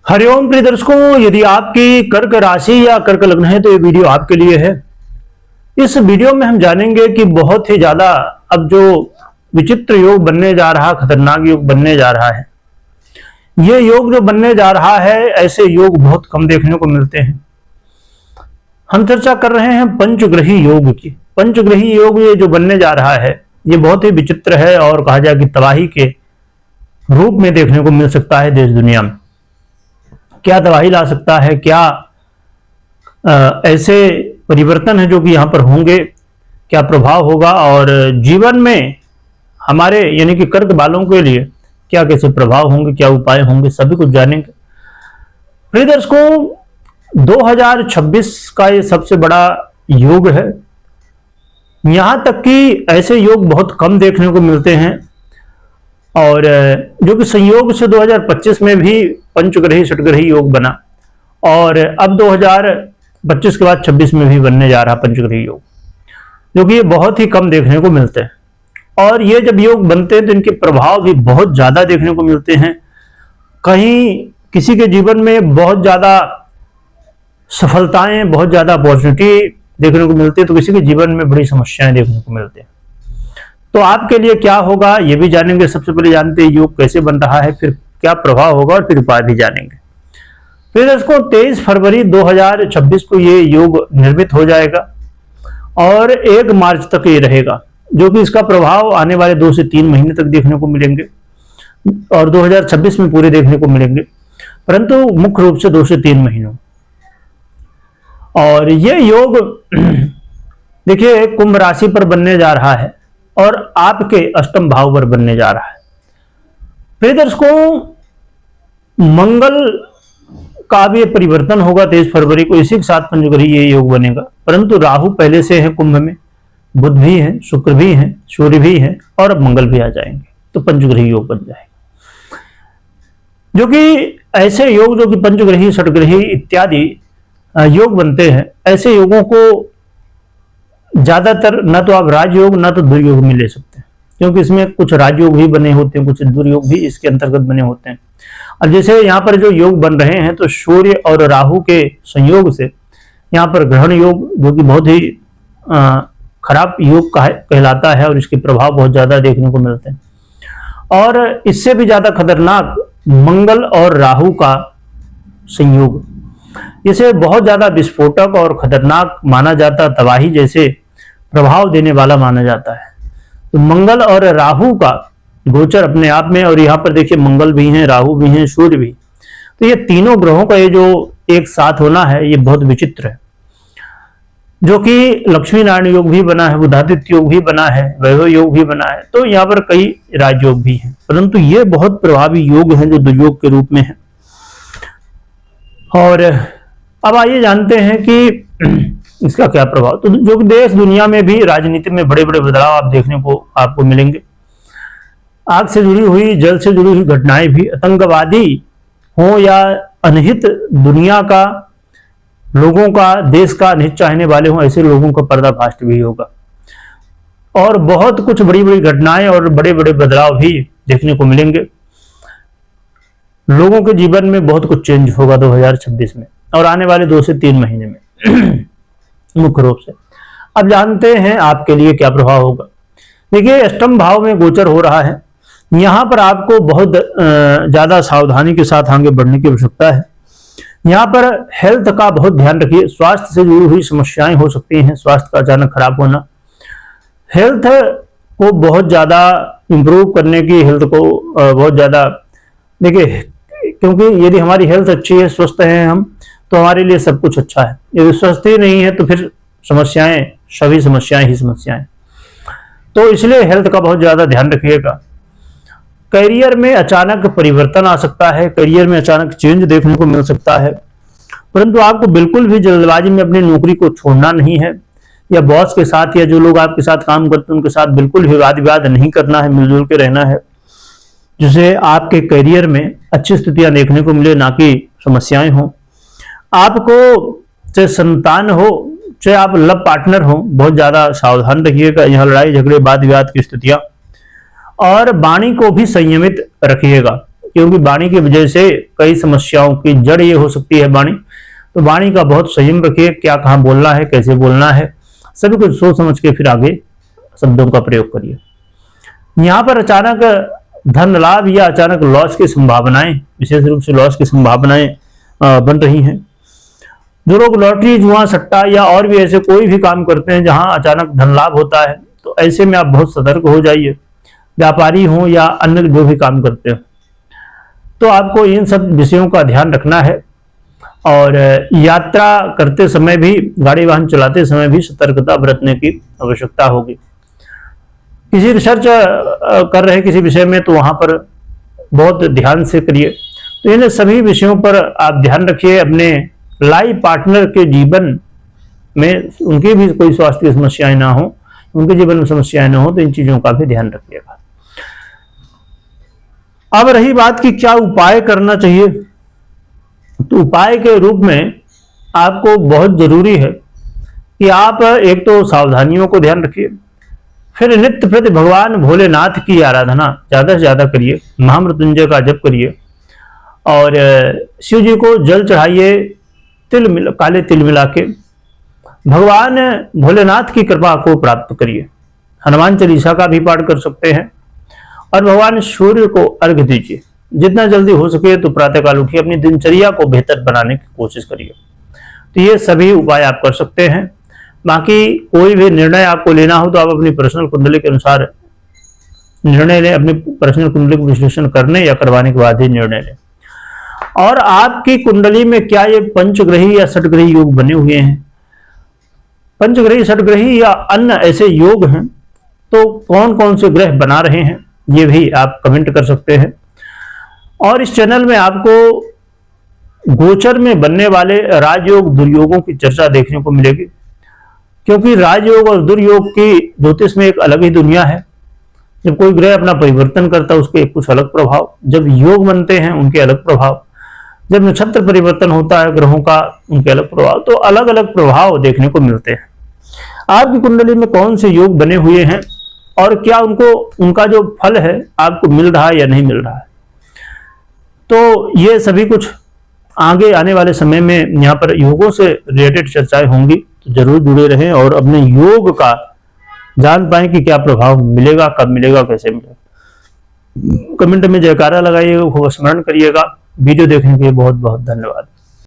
हरिओम प्रिय दर्शकों, यदि आपकी कर्क राशि या कर्क लग्न है तो ये वीडियो आपके लिए है। इस वीडियो में हम जानेंगे कि बहुत ही ज्यादा अब जो विचित्र योग बनने जा रहा, खतरनाक योग बनने जा रहा है। ये योग जो बनने जा रहा है, ऐसे योग बहुत कम देखने को मिलते हैं। हम चर्चा कर रहे हैं पंचग्रही योग की। पंचग्रही योग ये जो बनने जा रहा है, ये बहुत ही विचित्र है और कहा जाए कि तबाही के रूप में देखने को मिल सकता है देश दुनिया में। क्या तबाही ला सकता है, क्या ऐसे परिवर्तन है जो कि यहाँ पर होंगे, क्या प्रभाव होगा और जीवन में हमारे यानी कि कर्क वालों के लिए क्या कैसे प्रभाव होंगे, क्या उपाय होंगे, सभी कुछ जानेंगे। प्रिय दर्शकों, 2026 का ये सबसे बड़ा योग है। यहां तक कि ऐसे योग बहुत कम देखने को मिलते हैं और जो कि संयोग से 2025 में भी पंचग्रही षटग्रही योग बना और अब 2025 के बाद 26 में भी बनने जा रहा पंचग्रही योग, जो कि ये बहुत ही कम देखने को मिलते हैं। और ये जब योग बनते हैं तो इनके प्रभाव भी बहुत ज्यादा देखने को मिलते हैं। कहीं किसी के जीवन में बहुत ज्यादा सफलताएं, बहुत ज्यादा अपॉर्चुनिटी देखने को मिलती है, तो किसी के जीवन में बड़ी समस्याएं देखने को मिलती है। तो आपके लिए क्या होगा ये भी जानेंगे। सबसे पहले जानते हैं योग कैसे बन रहा है, फिर क्या प्रभाव होगा और फिर उपाय भी जानेंगे। फिर इसको 23 फरवरी 2026 को ये योग निर्मित हो जाएगा और 1 मार्च तक ये रहेगा, जो कि इसका प्रभाव आने वाले 2 से 3 महीने तक देखने को मिलेंगे और 2026 में पूरे देखने को मिलेंगे, परंतु मुख्य रूप से 2 से 3 महीनों। और ये योग देखिए कुंभ राशि पर बनने जा रहा है और आपके अष्टम भाव पर बनने जा रहा है। प्रिय दर्शकों, मंगल का भी परिवर्तन होगा 23 फरवरी को, इसी के साथ पंचग्रही ये योग बनेगा। परंतु राहु पहले से है कुंभ में, बुध भी है, शुक्र भी है, सूर्य भी है और अब मंगल भी आ जाएंगे, तो पंचग्रही योग बन जाएगा। जो कि ऐसे योग जो कि पंचग्रही षटग्रही इत्यादि योग बनते हैं, ऐसे योगों को ज्यादातर न तो आप राजयोग न तो दुर्योग में ले सकते हैं, क्योंकि इसमें कुछ राजयोग भी बने होते हैं, कुछ दुर्योग भी इसके अंतर्गत बने होते हैं। अब जैसे यहाँ पर जो योग बन रहे हैं, तो सूर्य और राहु के संयोग से यहाँ पर ग्रहण योग, जो कि बहुत ही खराब योग कहलाता है और इसके प्रभाव बहुत ज्यादा देखने को मिलते हैं। और इससे भी ज्यादा खतरनाक मंगल और राहु का संयोग, इसे बहुत ज्यादा विस्फोटक और खतरनाक माना जाता, तबाही जैसे प्रभाव देने वाला माना जाता है। तो मंगल और राहु का गोचर अपने आप में, और यहाँ पर देखिए मंगल भी हैं, राहु भी हैं, सूर्य भी, तो ये तीनों ग्रहों का ये जो एक साथ होना है, ये बहुत विचित्र है। जो कि लक्ष्मी नारायण योग भी बना है, बुधादित्य योग भी बना है, वैभव योग भी बना है, तो यहाँ पर कई राजयोग भी हैं, परंतु ये बहुत प्रभावी योग हैं जो दुर्योग के रूप में है। और अब आइए जानते हैं कि इसका क्या प्रभाव। तो जो कि देश दुनिया में भी राजनीति में बड़े बड़े बदलाव आप देखने को आपको मिलेंगे। आग से जुड़ी हुई, जल से जुड़ी हुई घटनाएं भी, आतंकवादी हो या अनहित दुनिया का लोगों का, देश का अनहित चाहने वाले हों, ऐसे लोगों का पर्दाफाश भी होगा और बहुत कुछ बड़ी बड़ी घटनाएं और बड़े बड़े बदलाव भी देखने को मिलेंगे। लोगों के जीवन में बहुत कुछ चेंज होगा 2026 में और आने वाले 2 से 3 महीने में मुख्य रूप से। अब जानते हैं आपके लिए क्या प्रभाव होगा। देखिए अष्टम भाव में गोचर हो रहा है, यहाँ पर आपको बहुत ज्यादा सावधानी के साथ आगे बढ़ने की आवश्यकता है। यहाँ पर हेल्थ का बहुत ध्यान रखिए। स्वास्थ्य से जुड़ी हुई समस्याएं हो सकती हैं, स्वास्थ्य का अचानक खराब होना। हेल्थ को बहुत ज्यादा इंप्रूव करने की, हेल्थ को बहुत ज्यादा देखिए, क्योंकि यदि हमारी हेल्थ अच्छी है, स्वस्थ हैं हम, तो हमारे लिए सब कुछ अच्छा है। यदि स्वस्थ ही नहीं है तो फिर समस्याएं, सभी समस्याएं ही समस्याएं। तो इसलिए हेल्थ का बहुत ज्यादा ध्यान रखिएगा। करियर में अचानक परिवर्तन आ सकता है, करियर में अचानक चेंज देखने को मिल सकता है, परंतु आपको बिल्कुल भी जल्दबाजी में अपनी नौकरी को छोड़ना नहीं है, या बॉस के साथ या जो लोग आपके साथ काम करते हैं उनके साथ बिल्कुल भी वाद विवाद नहीं करना है, मिलजुल के रहना है, जिससे आपके करियर में अच्छी स्थितियां देखने को मिले, ना कि समस्याएं हों। आपको चाहे संतान हो, चाहे आप लव पार्टनर हो, बहुत ज्यादा सावधान रखिएगा। यहाँ लड़ाई झगड़े, वाद विवाद की स्थितियां, और वाणी को भी संयमित रखिएगा, क्योंकि वाणी की वजह से कई समस्याओं की जड़ ये हो सकती है वाणी। तो वाणी का बहुत संयम रखिए, क्या कहाँ बोलना है, कैसे बोलना है, सभी कुछ सोच समझ के फिर आगे शब्दों का प्रयोग करिए। यहाँ पर अचानक धन लाभ या अचानक लॉस की संभावनाएं, विशेष रूप से लॉस की संभावनाएं बन रही हैं। जो लोग लॉटरी, जुआ, सट्टा या और भी ऐसे कोई भी काम करते हैं जहां अचानक धन लाभ होता है, तो ऐसे में आप बहुत सतर्क हो जाइए। व्यापारी हो या अन्य जो भी काम करते हो, तो आपको इन सब विषयों का ध्यान रखना है। और यात्रा करते समय भी, गाड़ी वाहन चलाते समय भी सतर्कता बरतने की आवश्यकता होगी। किसी रिसर्च कर रहे किसी विषय में, तो वहां पर बहुत ध्यान से करिए। तो इन सभी विषयों पर आप ध्यान रखिए। अपने लाइफ पार्टनर के जीवन में उनकी भी कोई स्वास्थ्य की समस्याएं ना हो, उनके जीवन में समस्याएं ना हो, तो इन चीजों का भी ध्यान रखिएगा। अब रही बात कि क्या उपाय करना चाहिए, तो उपाय के रूप में आपको बहुत जरूरी है कि आप एक तो सावधानियों को ध्यान रखिए, फिर नित्य प्रति भगवान भोलेनाथ की आराधना ज्यादा से ज्यादा करिए, महामृत्युंजय का जप करिए और शिव जी को जल चढ़ाइए, काले तिल मिला के। भगवान भोलेनाथ की कृपा को प्राप्त करिए। हनुमान चालीसा का भी पाठ कर सकते हैं और भगवान सूर्य को अर्घ्य दीजिए। जितना जल्दी हो सके तो प्रातःकाल उठिए, अपनी दिनचर्या को बेहतर बनाने की कोशिश करिए। तो ये सभी उपाय आप कर सकते हैं। बाकी कोई भी निर्णय आपको लेना हो तो आप अपनी पर्सनल कुंडली के अनुसार निर्णय लें, अपनी पर्सनल कुंडली को विश्लेषण करने या करवाने के बाद ही निर्णय लें। और आपकी कुंडली में क्या ये पंचग्रही या षटग्रही योग बने हुए हैं? पंचग्रही, षटग्रही या अन्य ऐसे योग हैं, तो कौन कौन से ग्रह बना रहे हैं, ये भी आप कमेंट कर सकते हैं। और इस चैनल में आपको गोचर में बनने वाले राजयोग, दुर्योगों की चर्चा देखने को मिलेगी, क्योंकि राजयोग और दुर्योग की ज्योतिष में एक अलग ही दुनिया है। जब कोई ग्रह अपना परिवर्तन करता है उसके कुछ अलग प्रभाव, जब योग बनते हैं उनके अलग प्रभाव, जब नक्षत्र परिवर्तन होता है ग्रहों का उनके अलग प्रभाव, तो अलग अलग प्रभाव देखने को मिलते हैं। आपकी कुंडली में कौन से योग बने हुए हैं और क्या उनका जो फल है आपको मिल रहा है या नहीं मिल रहा है, तो ये सभी कुछ आगे आने वाले समय में यहाँ पर योगों से रिलेटेड चर्चाएं होंगी। तो जरूर जुड़े रहें और अपने योग का जान पाएं कि क्या प्रभाव मिलेगा, कब मिलेगा, कैसे मिलेगा। कमेंट में जयकारा लगाइएगा, खूब स्मरण करिएगा। वीडियो देखने के लिए बहुत बहुत धन्यवाद।